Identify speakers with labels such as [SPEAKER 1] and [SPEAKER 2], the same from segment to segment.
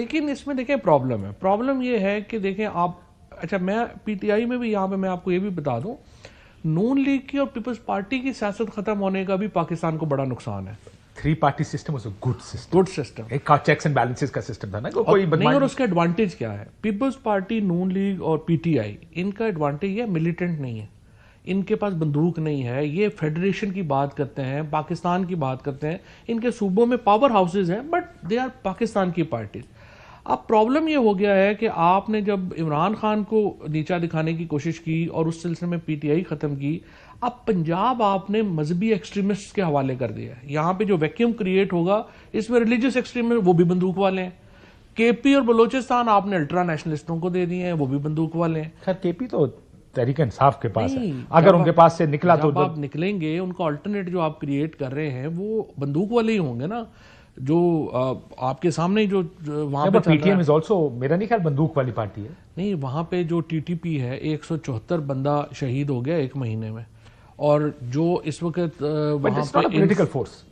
[SPEAKER 1] लेकिन इसमें देखें प्रॉब्लम ये है कि देखें आप, अच्छा मैं पीटीआई में भी यहाँ पे मैं आपको ये भी बता दूं, नून लीग की और पीपल्स पार्टी की सियासत खत्म होने का भी पाकिस्तान को बड़ा नुकसान है।
[SPEAKER 2] 3 party system was a good system, एक चेक्स एंड बैलेंसेस का सिस्टम था ना, कोई
[SPEAKER 1] नहीं। और उसका एडवांटेज क्या है, पीपल्स पार्टी, नून लीग और पीटीआई, इनका एडवांटेज है मिलिटेंट नहीं है, इनके पास बंदूक नहीं है, ये फेडरेशन की बात करते हैं, पाकिस्तान की बात करते हैं, इनके सूबों में पावर हाउसेज हैं बट दे आर पाकिस्तान की पार्टीज। अब प्रॉब्लम ये हो गया है कि आपने जब इमरान खान को नीचा दिखाने की कोशिश की और उस सिलसिले में पीटीआई खत्म की, अब पंजाब आपने मजहबी एक्सट्रीमिस्ट के हवाले कर दिया है। यहाँ पे जो वैक्यूम क्रिएट होगा इसमें रिलीजियस एक्सट्रीमिस्ट वो भी बंदूक वाले हैं। केपी और बलोचिस्तान आपने अल्ट्रा नेशनलिस्टों को दे दिए हैं, वो भी बंदूक वाले हैं।
[SPEAKER 2] खैर केपी तो तहरीक इंसाफ के पास है, अगर उनके पास से निकला तो
[SPEAKER 1] आप निकलेंगे, उनका अल्टरनेट जो आप क्रिएट कर रहे हैं वो बंदूक वाले ही होंगे ना, जो आपके सामने जो वहां पे
[SPEAKER 2] पीटीएम इज आल्सो, मेरा नहीं ख्याल बंदूक वाली पार्टी है।
[SPEAKER 1] नहीं, वहां पे जो टीटीपी है 174 बंदा शहीद हो गया 1 महीने में, और जो इस वक्त वहां पे
[SPEAKER 2] पॉलिटिकल फोर्स,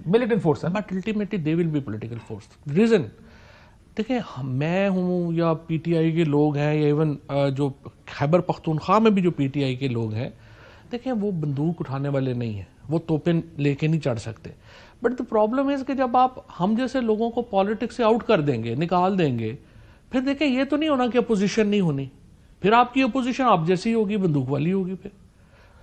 [SPEAKER 2] मिलिटेंट फोर्स है,
[SPEAKER 1] but ultimately they will be political force. Reason देखिए, मैं हूं या पीटीआई के लोग हैं या इवन जो खैबर पख्तूनख्वा में भी जो पीटीआई के लोग हैं, देखिए वो बंदूक उठाने वाले नहीं है, वो तोपें लेके नहीं चढ़ सकते। बट द प्रॉब्लम है कि जब आप हम जैसे लोगों को पॉलिटिक्स से आउट कर देंगे, निकाल देंगे, फिर देखिए ये तो नहीं होना कि अपोजिशन नहीं होनी, फिर आपकी अपोजिशन आप जैसी होगी, बंदूक वाली होगी। फिर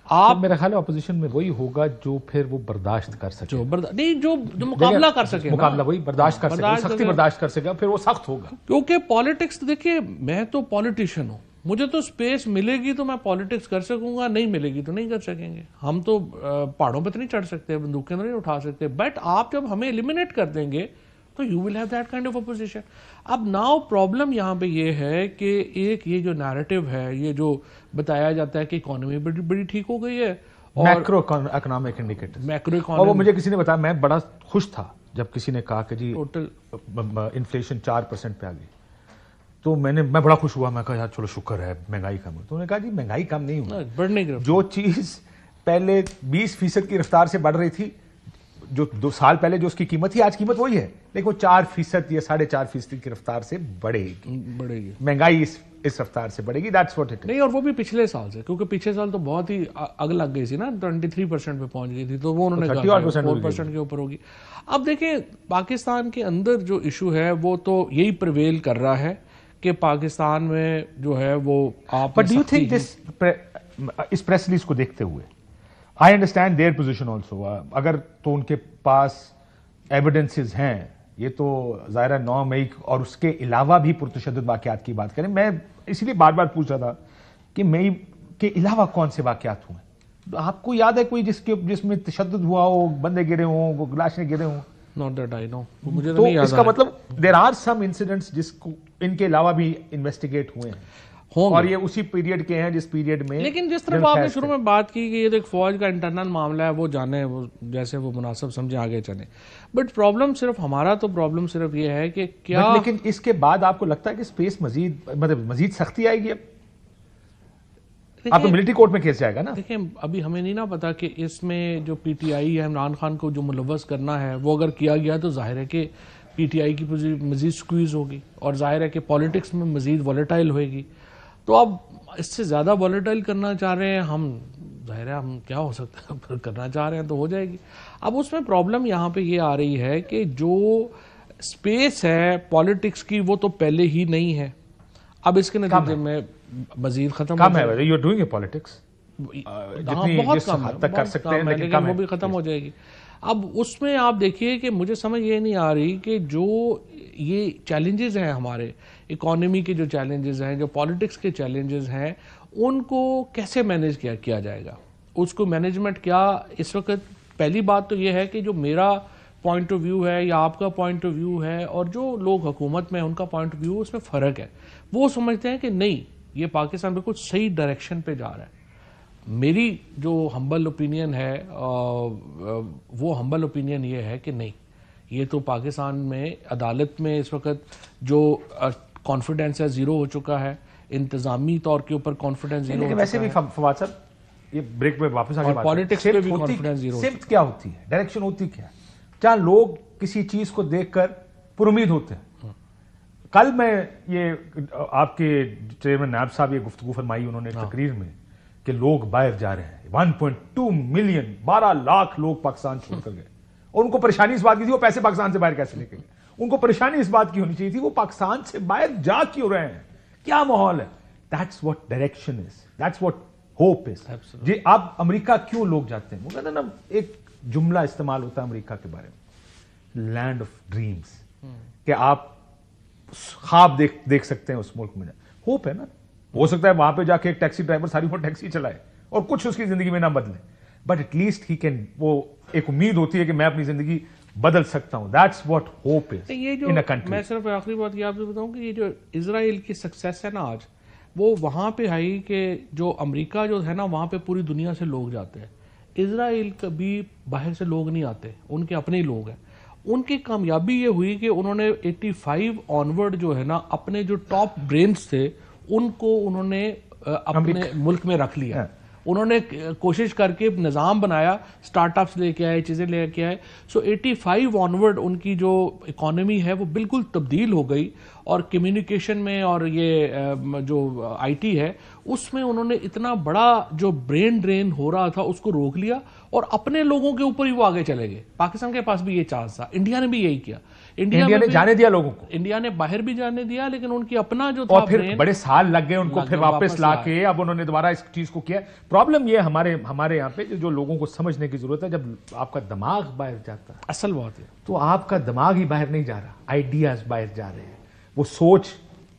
[SPEAKER 2] आप, मेरा ख्याल है अपोजिशन में वही होगा जो फिर वो बर्दाश्त कर सके,
[SPEAKER 1] जो मुकाबला कर सके,
[SPEAKER 2] मुकाबला वही बर्दाश्त कर सके, सख्ती बर्दाश्त कर सकेगा, फिर वो सख्त होगा।
[SPEAKER 1] क्योंकि पॉलिटिक्स, देखिए मैं तो पॉलिटिशियन हूं, मुझे तो स्पेस मिलेगी तो मैं पॉलिटिक्स कर सकूंगा, नहीं मिलेगी तो नहीं कर सकेंगे। हम तो पहाड़ों पर तो नहीं चढ़ सकते, बंदूकें तो नहीं उठा सकते, बट आप जब हमें एलिमिनेट कर देंगे तो you will have that kind of opposition. अब नाउ प्रॉब्लम यहाँ पे ये है कि एक ये जो नैरेटिव है, ये जो बताया जाता है कि इकोनॉमी बड़ी बड़ी ठीक हो गई है,
[SPEAKER 2] macro economic indicator,
[SPEAKER 1] macro
[SPEAKER 2] economic, और वो मुझे किसी ने बताया, मैं बड़ा खुश था जब किसी ने कहा कि जी
[SPEAKER 1] टोटल
[SPEAKER 2] इन्फ्लेशन 4% पे आ गई, तो मैं बड़ा खुश हुआ। मैं कहा यार चलो शुक्र है महंगाई कम हुई। तो उन्होंने कहा जी महंगाई कम नहीं हुई,
[SPEAKER 1] बढ़ने की
[SPEAKER 2] जो चीज पहले 20% की रफ्तार से बढ़ रही थी, जो 2 साल पहले जो उसकी कीमत थी, आज कीमत वही है, लेकिन वो 4% या 4.5% की रफ्तार से बढ़ेगी। महंगाई इस रफ्तार से बढ़ेगी, दैट्स व्हाट इट इज।
[SPEAKER 1] नहीं, और वो भी पिछले साल से, क्योंकि पिछले साल तो बहुत ही आग लग गई थी ना, 23% पे पहुंच गई थी, तो वो उन्होंने 4% के ऊपर होगी। अब देखें पाकिस्तान के अंदर जो इशू है वो तो यही प्रिवेल कर रहा है कि पाकिस्तान में जो है वो आप,
[SPEAKER 2] but do you think this, इस प्रेस रिलीज को देखते हुए, I understand their position also, अगर तो उनके पास एविडेंसेस हैं, ये तो ज़ाहिर 9 मई और उसके अलावा भी पुरतशद्दुद वाक़यात की बात करें, मैं इसीलिए बार बार पूछ रहा था कि मई के अलावा कौन से वाक़यात हुए, आपको याद है कोई जिसमें तशद्दुद हुआ हो, बंदे गिरे हों, लाशें गिरे हों?
[SPEAKER 1] Not that I know, मुझे
[SPEAKER 2] तो नहीं याद। इसका मतलब देयर आर सम इंसिडेंट्स जिसको इनके अलावा भी इन्वेस्टिगेट हुए हैं, और ये उसी पीरियड के हैं जिस पीरियड में,
[SPEAKER 1] लेकिन जिस तरह आपने शुरू में बात की कि ये एक फौज का इंटरनल मामला है, वो जाने, वो जैसे वो मुनासिब समझे आगे चले। बट प्रॉब्लम सिर्फ हमारा, तो प्रॉब्लम सिर्फ ये है कि क्या,
[SPEAKER 2] लेकिन इसके बाद आपको लगता है कि स्पेस मजीद सख्ती आएगी? अब आप तो मिलिट्री कोर्ट में केस जाएगा ना।
[SPEAKER 1] देखिए अभी हमें नहीं ना पता कि इसमें जो पीटीआई है, इमरान खान को जो मुलव्वस करना है, वो अगर किया गया तो जाहिर है कि पीटीआई की मजीद स्क्वीज होगी, और जाहिर है कि पॉलिटिक्स में मजीद वॉलेटाइल होएगी। तो अब इससे ज़्यादा वॉलेटाइल करना चाह रहे हैं हम, जाहिर है हम क्या हो सकता है, फिर करना चाह रहे हैं तो हो जाएगी। अब उसमें प्रॉब्लम यहाँ पे ये आ रही है कि जो स्पेस है पॉलिटिक्स की, वो तो पहले ही नहीं है, अब इसके नतीजे में मजीद खत्म
[SPEAKER 2] है। यू आर डूइंग पॉलिटिक्स,
[SPEAKER 1] बहुत कम है,
[SPEAKER 2] तक कर सकते हैं,
[SPEAKER 1] लेकिन वो भी खत्म हो जाएगी। अब उसमें आप देखिए कि मुझे समझ ये नहीं आ रही कि जो ये चैलेंजेस हैं हमारे इकोनॉमी के, जो चैलेंजेस हैं, जो पॉलिटिक्स के चैलेंजेस हैं, उनको कैसे मैनेज किया जाएगा, उसको मैनेजमेंट क्या इस वक्त। पहली बात तो ये है कि जो मेरा पॉइंट ऑफ व्यू है या आपका पॉइंट ऑफ व्यू है और जो लोग हुकूमत में उनका पॉइंट ऑफ व्यू, उसमें फ़र्क है। वो समझते हैं कि नहीं, ये पाकिस्तान बिल्कुल सही डायरेक्शन पे जा रहा है। मेरी जो हम्बल ओपिनियन है, वो हम्बल ओपिनियन ये है कि नहीं, ये तो पाकिस्तान में अदालत में इस वक्त जो कॉन्फिडेंस है ज़ीरो हो चुका है, इंतज़ामी तौर के ऊपर कॉन्फिडेंस ज़ीरो हो चुका है।
[SPEAKER 2] वैसे भी फवाद साहब, ये ब्रेक में वापस आगे,
[SPEAKER 1] पॉलिटिक्स में भी कॉन्फिडेंस ज़ीरो,
[SPEAKER 2] सिफ्त क्या होती है, डायरेक्शन होती क्या है, जहां लोग किसी चीज को देखकर पुरुमीद होते हैं, कल मैं ये आपके चेयरमैन नायब साहब ये गुफ्तगू फरमाई उन्होंने तकरीर में कि लोग बाहर जा रहे हैं, 1.2 मिलियन 12 लाख लोग पाकिस्तान छोड़कर गए, और उनको परेशानी इस बात की थी वो पैसे पाकिस्तान से बाहर कैसे लेके गए। उनको परेशानी इस बात की होनी चाहिए थी वो पाकिस्तान से बाहर जा क्यों रहे हैं, क्या माहौल है। That's what direction is, that's what hope is. जी आप अमेरिका क्यों लोग जाते हैं, वो कहते हैं ना, एक जुमला इस्तेमाल होता है अमेरिका के बारे में, लैंड ऑफ ड्रीम्स, कि आप ख्वाब देख सकते हैं उस मुल्क में। होप है ना, हो सकता है वहां पे जाके एक टैक्सी ड्राइवर सारी उम्र टैक्सी चलाए और कुछ उसकी जिंदगी में ना बदले, बट एटलीस्ट ही कैन, वो एक उम्मीद होती है कि मैं अपनी जिंदगी बदल सकता हूं। That's what hope is in a country.
[SPEAKER 1] मैं सिर्फ आखिरी बात ये आपसे बताऊं कि ये जो इजराइल की सक्सेस है ना आज, वो वहां पे आई कि जो अमेरिका जो है ना वहां पे पूरी दुनिया से लोग जाते हैं, इजराइल कभी बाहर से लोग नहीं आते, उनके अपने ही लोग हैं। उनकी कामयाबी ये हुई कि उन्होंने 85 ऑनवर्ड जो है ना अपने जो टॉप ब्रेन्स थे उनको उन्होंने अपने मुल्क में रख लिया। उन्होंने कोशिश करके निज़ाम बनाया, स्टार्टअप्स लेके आए, चीज़ें लेके आए। सो 85 ऑनवर्ड उनकी जो इकोनॉमी है वो बिल्कुल तब्दील हो गई, और कम्युनिकेशन में और ये जो आईटी है उसमें उन्होंने इतना बड़ा जो ब्रेन ड्रेन हो रहा था उसको रोक लिया और अपने लोगों के ऊपर ही वो आगे चले गए। पाकिस्तान के पास भी ये चांस था, इंडिया ने भी यही किया।
[SPEAKER 2] इंडिया ने जाने दिया लोगों को,
[SPEAKER 1] इंडिया ने बाहर भी जाने दिया, लेकिन उनकी अपना जो था,
[SPEAKER 2] और फिर बड़े साल लग गए उनको फिर वापस लाके अब उन्होंने दोबारा इस चीज को किया। प्रॉब्लम ये हमारे यहाँ पे जो लोगों को समझने की जरूरत है, जब आपका दिमाग बाहर जाता है,
[SPEAKER 1] असल बात है,
[SPEAKER 2] तो आपका दिमाग ही बाहर नहीं जा रहा, आइडियाज बाहर जा रहे हैं, वो सोच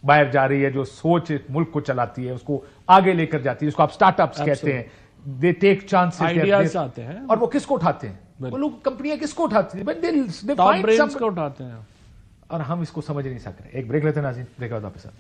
[SPEAKER 2] बाहर जा रही है, जो सोच मुल्क को चलाती है उसको आगे लेकर जाती है, उसको आप स्टार्टअप्स कहते हैं। दे टेक चांसेस,
[SPEAKER 1] आइडियाज आते हैं,
[SPEAKER 2] और वो किसको उठाते हैं, वो लोग कंपनियां किसको उठाती हैं,
[SPEAKER 1] टॉप ब्रेन्स को उठाते हैं,
[SPEAKER 2] और हम इसको समझ नहीं सक रहे। एक ब्रेक लेते हैं नाज़रीन, ब्रेक के बाद वापस आते हैं।